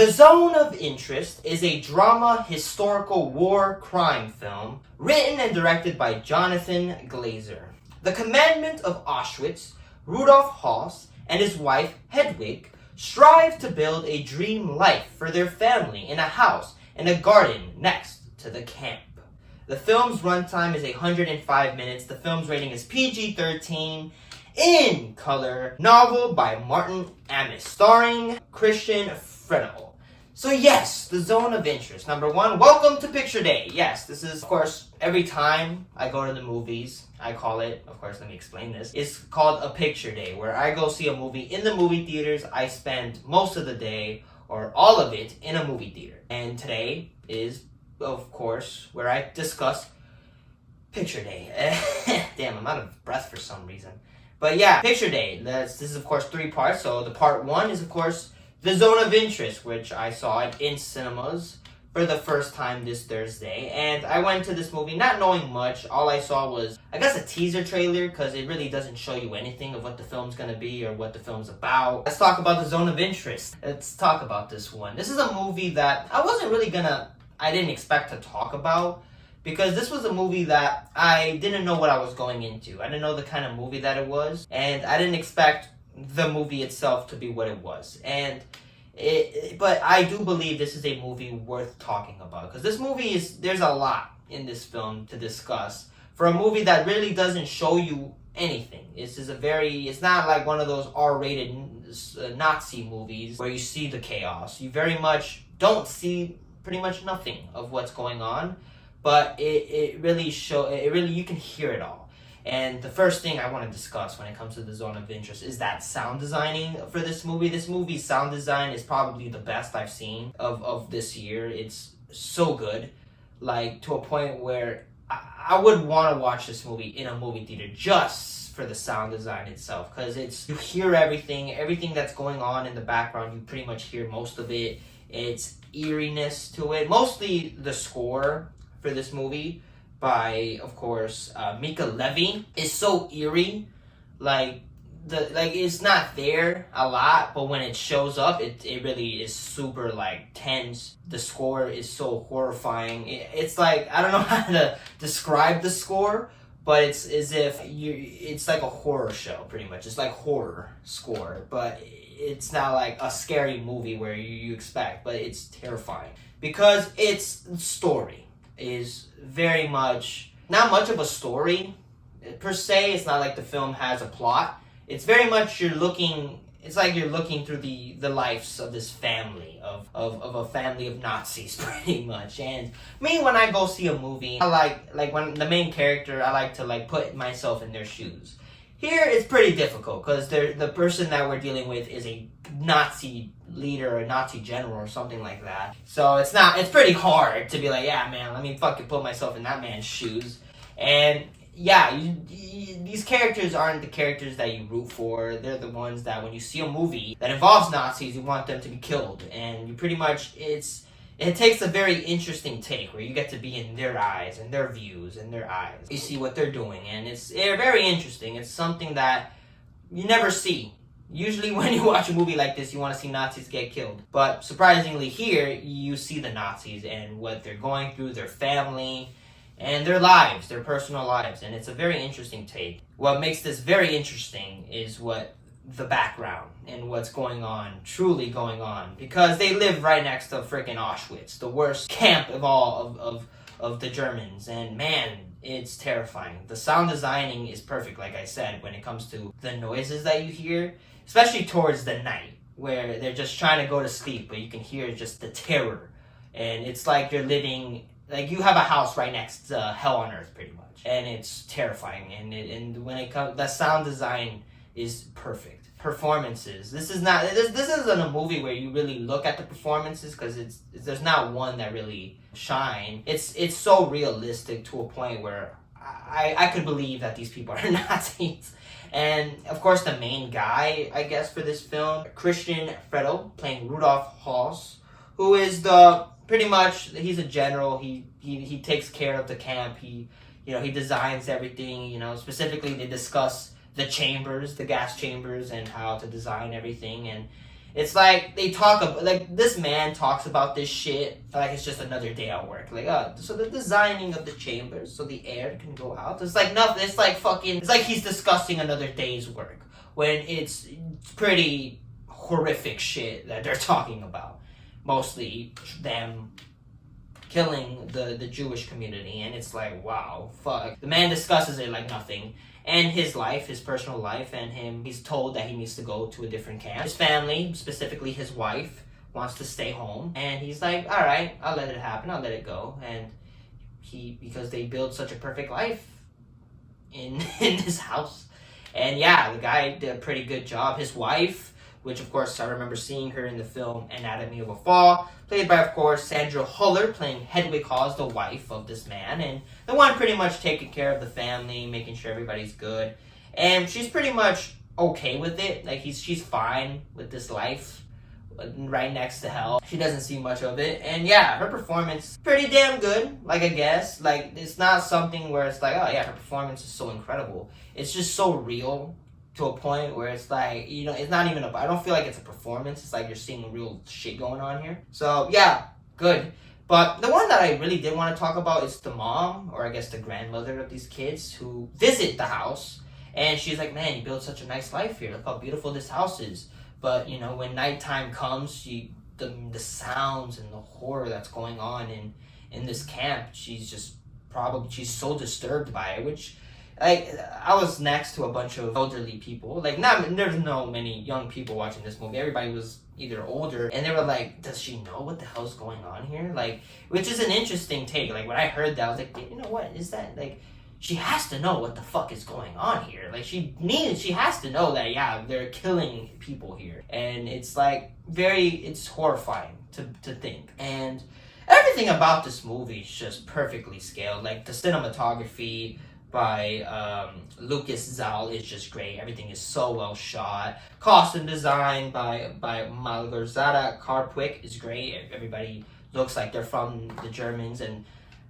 The Zone of Interest is a drama historical war crime film written and directed by Jonathan Glazer. The commandant of Auschwitz, Rudolf Haas, and his wife Hedwig strive to build a dream life for their family in a house and a garden next to the camp. The film's runtime is 105 minutes. The film's rating is PG-13. In color, novel by Martin Amis, starring Christian Fredel. So yes, The Zone of Interest. Number one, welcome to Picture Day. Yes, this is, of course, every time I go to the movies, I call it, of course, let me explain this. It's called a Picture Day, where I go see a movie in the movie theaters. I spend most of the day, or all of it, in a movie theater. And today is, of course, where I discuss Picture Day. Damn, I'm out of breath for some reason. But yeah, Picture Day. This is, of course, 3 parts. So the part 1 is, of course, The Zone of Interest, which I saw it in cinemas for the first time this Thursday. And I went to this movie not knowing much. All I saw was, I guess, a teaser trailer, because it really doesn't show you anything of what the film's going to be or what the film's about. Let's talk about The Zone of Interest. Let's talk about this one. This is a movie that I didn't expect to talk about, because this was a movie that I didn't know what I was going into. I didn't know the kind of movie that it was, and I didn't expect the movie itself to be what it was. But I do believe this is a movie worth talking about, because this movie there's a lot in this film to discuss for a movie that really doesn't show you anything. It's not like one of those R-rated Nazi movies where you see the chaos. You very much don't see pretty much nothing of what's going on. But you can hear it all. And the first thing I want to discuss when it comes to The Zone of Interest is that sound designing for this movie. This movie's sound design is probably the best I've seen of this year. It's so good, like to a point where I would want to watch this movie in a movie theater just for the sound design itself, because you hear everything that's going on in the background. You pretty much hear most of it. It's eeriness to it, mostly the score for this movie by, of course, Mika Levy is so eerie. It's not there a lot, but when it shows up, it really is super tense. The score is so horrifying. It's like, I don't know how to describe the score, but it's as if it's like a horror show, pretty much. It's like horror score, but it's not like a scary movie where you expect, but it's terrifying because its story is very much not much of a story per se. It's not like the film has a plot. It's very much you're looking through the lives of this family of a family of Nazis pretty much. And me, when I go see a movie, I like when the main character, I like to put myself in their shoes. Here it's pretty difficult because the person that we're dealing with is a Nazi leader or a Nazi general or something like that. So it's pretty hard to be like, yeah, man, let me fucking put myself in that man's shoes. And yeah, these characters aren't the characters that you root for. They're the ones that when you see a movie that involves Nazis, you want them to be killed. And you pretty much, it takes a very interesting take where you get to be in their eyes and their views and their eyes. You see what they're doing, and it's very interesting. It's something that you never see. Usually when you watch a movie like this, you want to see Nazis get killed. But surprisingly here, you see the Nazis and what they're going through, their family, and their lives, their personal lives. And it's a very interesting take. What makes this very interesting is the background and what's truly going on. Because they live right next to freaking Auschwitz, the worst camp of all of the Germans. And man, it's terrifying. The sound designing is perfect, like I said, when it comes to the noises that you hear, especially towards the night, where they're just trying to go to sleep, but you can hear just the terror. And it's like you're living, like you have a house right next to hell on earth, pretty much. And it's terrifying. And when it comes, the sound design is perfect. Performances. This isn't a movie where you really look at the performances, because there's not one that really shine. It's so realistic to a point where I could believe that these people are Nazis. And of course the main guy, I guess, for this film, Christian Fredel, playing Rudolf Haas, who is he's a general. He takes care of the camp. He designs everything. Specifically they discuss the gas chambers, and how to design everything. And It's like they talk about, like, this man talks about this shit like it's just another day at work. Like, so the designing of the chambers so the air can go out. It's like nothing. It's like fucking. It's like he's discussing another day's work when it's pretty horrific shit that they're talking about. Mostly them killing the Jewish community, and it's like, wow, fuck. The man discusses it like nothing. And his life, his personal life, and he's told that he needs to go to a different camp. His family, specifically his wife, wants to stay home. And he's like, all right, I'll let it happen. I'll let it go. And because they build such a perfect life in this house. And yeah, the guy did a pretty good job. His wife, which of course I remember seeing her in the film Anatomy of a Fall, played by, of course, Sandra Huller, playing Hedwig Hawes, the wife of this man, and the one pretty much taking care of the family, making sure everybody's good. And she's pretty much okay with it. Like, she's fine with this life right next to hell. She doesn't see much of it. And yeah, her performance pretty damn good, like, I guess. Like, it's not something where it's like, oh yeah, her performance is so incredible. It's just so real to a point where it's like, you know, it's not even I don't feel like it's a performance. It's like you're seeing real shit going on here. So yeah, good. But the one that I really did want to talk about is the mom, or I guess the grandmother of these kids, who visit the house. And she's like, man, you built such a nice life here. Look how beautiful this house is. But, you know, when nighttime comes, the sounds and the horror that's going on in this camp, she's so disturbed by it, which, like, I was next to a bunch of elderly people. Like, there's no many young people watching this movie. Everybody was either older, and they were like, does she know what the hell's going on here? Like, which is an interesting take. Like, when I heard that, I was like, you know what, is that, like, she has to know what the fuck is going on here. Like, she has to know that, yeah, they're killing people here. And it's, like, it's horrifying to think. And everything about this movie is just perfectly scaled. Like, the cinematography by Lucas Zal is just great. Everything is so well shot. Costume design by Malgorzata Karpik is great. Everybody looks like they're from the Germans, and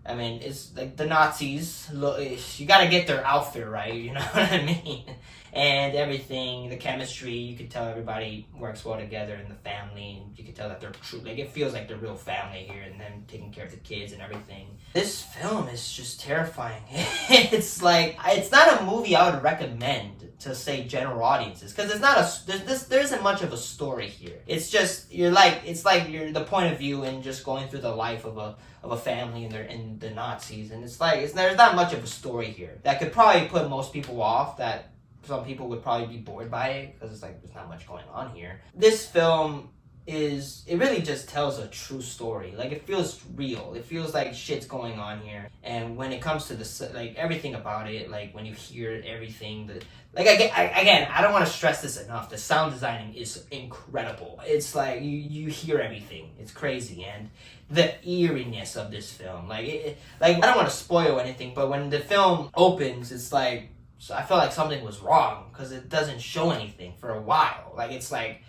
I mean, it's like the Nazis. You gotta get their outfit right, you know what I mean? And everything, the chemistry, you can tell everybody works well together in the family. And you can tell that they're true. Like, it feels like they're real family here, and them taking care of the kids and everything. This film is just terrifying. It's like, it's not a movie I would recommend to, say, general audiences, because it's not there isn't much of a story here. It's just, you're the point of view and just going through the life of a family and the Nazis, and it's like, there's not much of a story here that could probably put most people off. That some people would probably be bored by it, because it's like, there's not much going on here. This film it really just tells a true story. Like, it feels real. It feels like shit's going on here. And when it comes to like, everything about it, like, when you hear everything, like, again, I don't want to stress this enough. The sound designing is incredible. It's like, you hear everything. It's crazy. And the eeriness of this film, like, I don't want to spoil anything, but when the film opens, it's like, so I felt like something was wrong, because it doesn't show anything for a while. Like, it's like,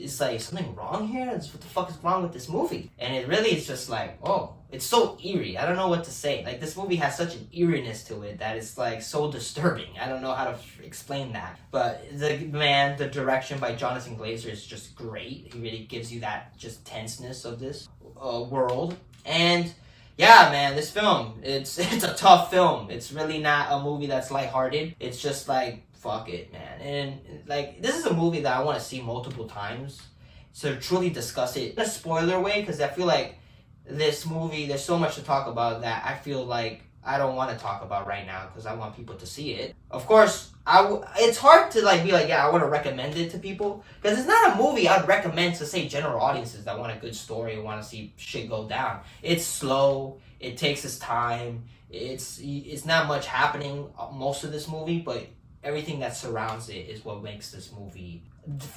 something wrong here? What the fuck is wrong with this movie? And it really is just like, oh, it's so eerie. I don't know what to say. Like, this movie has such an eeriness to it that it's, like, so disturbing. I don't know how to explain that. But the direction by Jonathan Glazer is just great. He really gives you that just tenseness of this world. And yeah, man, this film, it's a tough film. It's really not a movie that's lighthearted. It's just like, fuck it, man. And like, this is a movie that I want to see multiple times to truly discuss it in a spoiler way, because I feel like this movie, there's so much to talk about that I feel like I don't want to talk about right now, because I want people to see it. Of course, it's hard to like be like, yeah, I want to recommend it to people, because it's not a movie I'd recommend to, say, general audiences that want a good story and want to see shit go down. It's slow. It takes its time. It's not much happening most of this movie, but everything that surrounds it is what makes this movie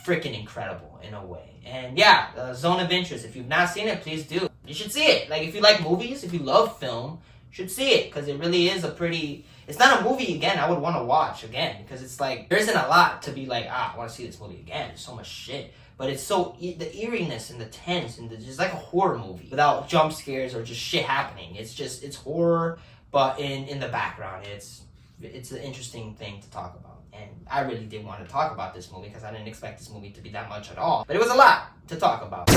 freaking incredible in a way. And yeah, Zone of Interest. If you've not seen it, please do. You should see it. Like, if you like movies, if you love film, you should see it, because it really is it's not a movie, again, I would want to watch again, because it's like, there isn't a lot to be like, I want to see this movie again. There's so much shit. But it's so, the eeriness and the tense, and just like a horror movie without jump scares or just shit happening. It's horror, but in the background, it's an interesting thing to talk about. And I really didn't want to talk about this movie because I didn't expect this movie to be that much at all. But it was a lot to talk about.